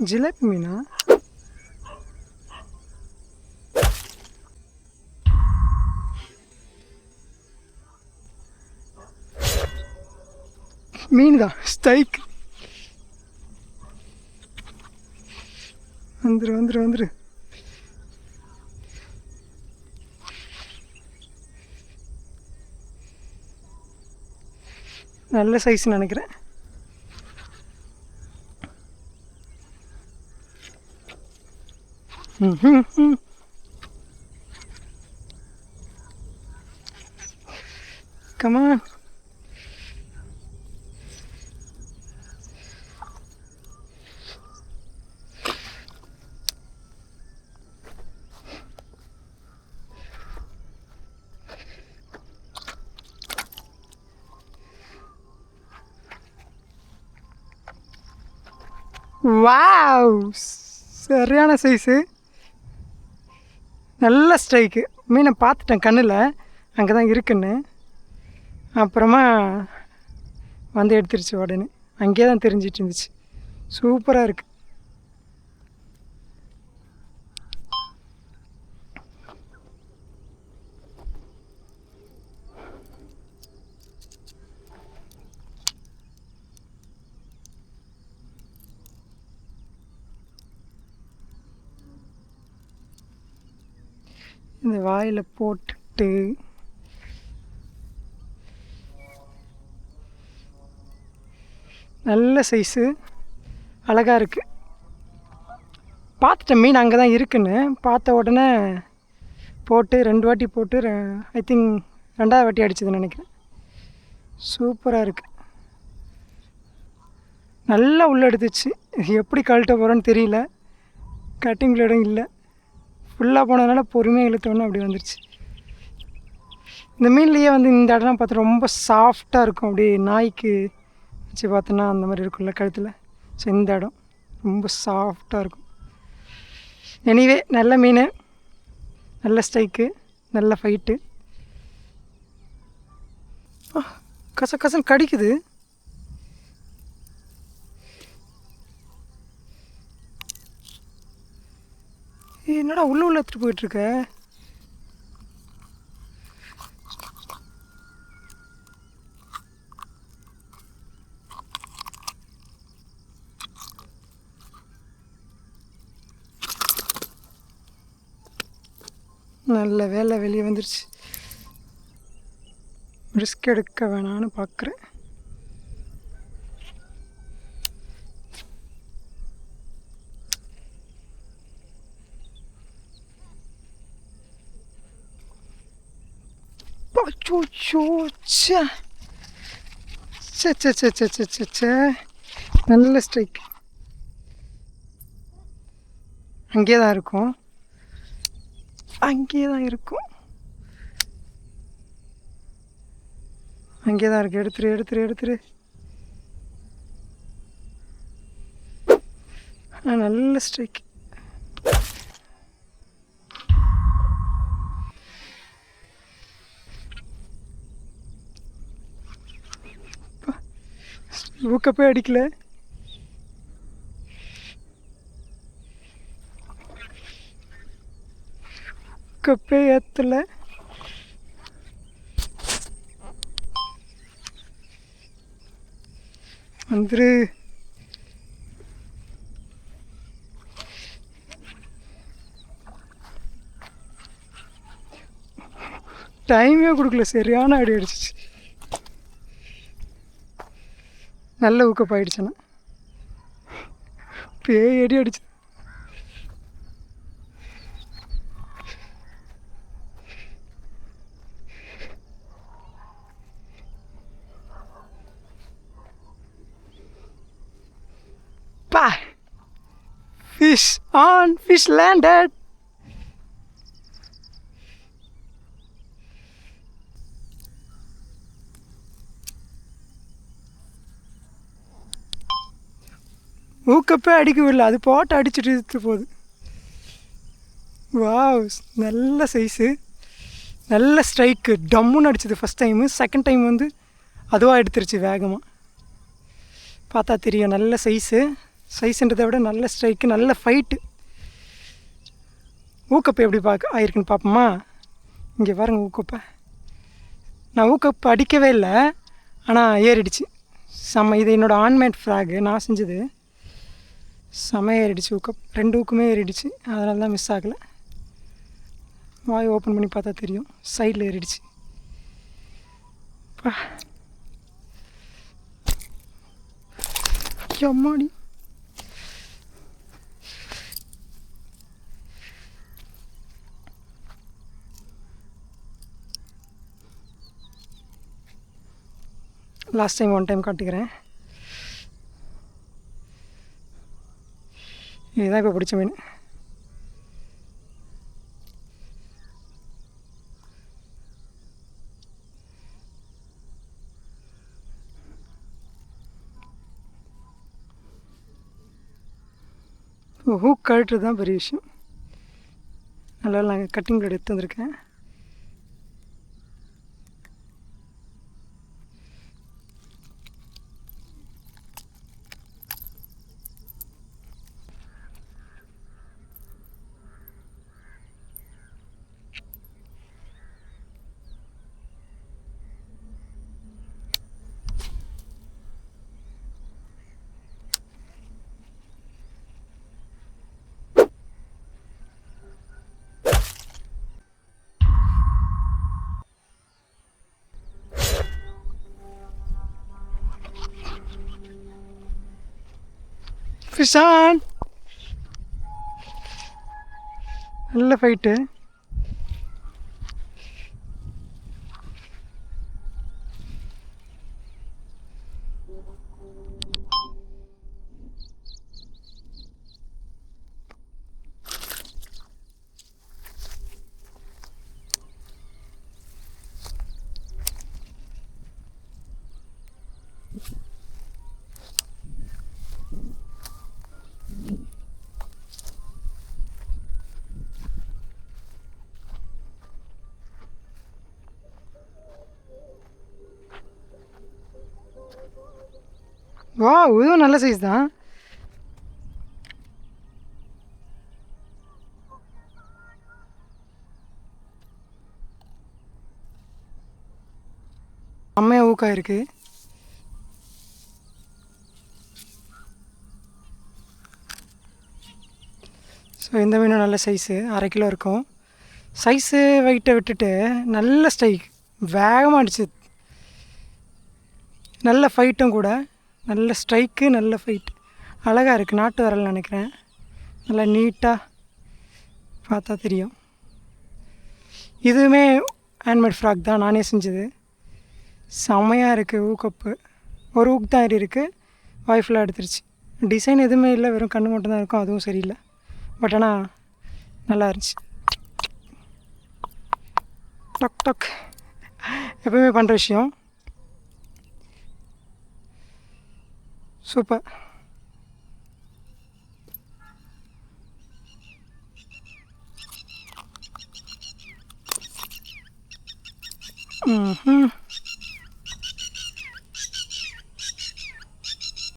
ஜிலேபி மீனா? மீன் தான், ஸ்டைக். வந்துரு வந்துரு வந்துரு. நல்ல சைஸ்ன்னு நினைக்கிறேன். Come on. வாவ், சரியான சைஸு, நல்ல ஸ்ட்ரைக்கு. மீனை பார்த்துட்டேன் கண்ணில் அங்கே தான் இருக்குன்னு. அப்புறமா வந்து எடுத்துருச்சு உடனே. அங்கேயே தான் தெரிஞ்சிட்டு இருந்துச்சு. சூப்பராக இருக்குது. இந்த வாயில் போட்டுட்டு நல்ல சைஸு, அழகாக இருக்குது. பார்த்துட்டேன் மீன் அங்கே தான் இருக்குன்னு. பார்த்த உடனே போட்டு 2 வாட்டி போட்டு ஐ திங்க் 2வது வாட்டி அடிச்சதுன்னு நினைக்கிறேன். சூப்பராக இருக்குது. நல்லா உள்ளே எடுத்துச்சு. எப்படி கழட்ட போகிறோன்னு தெரியல. கட்டிங் பிளேடும் இல்லை. ஃபுல்லாக போனதுனால பொறுமையாக இழுத்தோன்னே அப்படி வந்துடுச்சு. இந்த மீன்லேயே வந்து இந்த இடம்லாம் பார்த்து ரொம்ப சாஃப்டாக இருக்கும். அப்படியே நாய்க்கு வச்சு பார்த்தோன்னா அந்த மாதிரி இருக்கும்ல கழுத்தில். ஸோ இந்த இடம் ரொம்ப சாஃப்டாக இருக்கும். எனிவே நல்ல மீன், நல்ல ஸ்ட்ரைக்கு, நல்ல ஃபைட்டு. கச கசன் கடிக்குது. என்னடா உள்ள எடுத்துகிட்டு போயிட்டுருக்க? நல்ல வேலை, வெளியே வந்துருச்சு. ரிஸ்க் எடுக்க வேணான்னு பார்க்குறேன். நல்ல ஸ்ட்ரைக். அங்கே தான் இருக்கும், அங்கே தான் இருக்கும், அங்கே தான் இருக்கு. எடுத்துரு எடுத்துரு எடுத்துரு. நல்ல ஸ்ட்ரைக். ஊக்கப்பே அடிக்கல. ஊக்கப்பே ஏற்றல. வந்துரு. டைமே கொடுக்கல, சரியான அடி அடிச்சிச்சு. நல்ல ஊக்கப்பாயிடுச்சுண்ணா. பேய் அடி அடிச்சு. பா, fish on, fish landed. ஊக்கப்பே அடிக்கவில்லை, அது போட்டு அடிச்சுட்டு இழுத்து போகுது. வாவ், நல்ல சைஸு, நல்ல ஸ்ட்ரைக்கு. டம்முன்னு அடிச்சது ஃபஸ்ட் டைமு. செகண்ட் டைம் வந்து அதுவாக எடுத்துருச்சு வேகமாக. பார்த்தா தெரியும். நல்ல சைஸு, சைஸ்ன்றதை விட நல்ல ஸ்ட்ரைக்கு, நல்ல ஃபைட்டு. ஊக்கப்பு எப்படி ஆயிருக்குன்னு பார்ப்போமா? இங்கே பாருங்கள் ஊக்கப்பை. நான் ஊக்கப்பு அடிக்கவே இல்லை, ஆனால் ஏறிடுச்சு செம்ம. இது என்னோடய ஆன்மேட் ஃப்ராகு, நான் செஞ்சது. செம்ம ஏறிடுச்சு ஊக்கப், 2 ஊக்குமே ஏறிடுச்சு. அதனால தான் மிஸ் ஆகலை. வாய் ஓப்பன் பண்ணி பார்த்தா தெரியும், சைடில் ஏறிடுச்சு. அம்மாடி, லாஸ்ட் டைம் 1 டைம் காட்டிக்கிறேன். இதுதான் இப்போ பிடிச்ச மீன். ஹூக் கழட்டுறது தான் பெரிய விஷயம். நல்லா நாங்கள் கட்டிங் பிளேட் எடுத்து வந்திருக்கேன். Fish on. நல்ல ஃபைட்டு. வா, இதுவும் நல்ல சைஸ் தான். செம்மையாக ஊக்காயிருக்கு. ஸோ இந்த மீனும் நல்ல சைஸு, 1/2 கிலோ இருக்கும். சைஸு வெயிட்டை விட்டுட்டு நல்ல ஸ்ட்ரைக், வேகமாக அடிச்சு. நல்ல ஃபைட்டும் கூட, நல்ல ஸ்ட்ரைக்கு, நல்ல ஃபைட். அழகாக இருக்குது. நாட்டு வரல் நினைக்கிறேன். நல்லா நீட்டாக பார்த்தா தெரியும். இதுவுமே ஹேண்ட்மேட் ஃப்ராக் தான், நானே செஞ்சது. செம்மையாக இருக்குது. ஊக்கப்பு ஒரு ஊக் தான் இருக்குது, வாய் ஃபுல்லாக எடுத்துருச்சு. டிசைன் எதுவுமே இல்லை, வெறும் கண்ணு மட்டும் தான் இருக்கும். அதுவும் சரியில்லை, பட் ஆனால் நல்லா இருந்துச்சு. டக் டக் எப்பவுமே பண்ணுற விஷயம். சூப்பர். ம்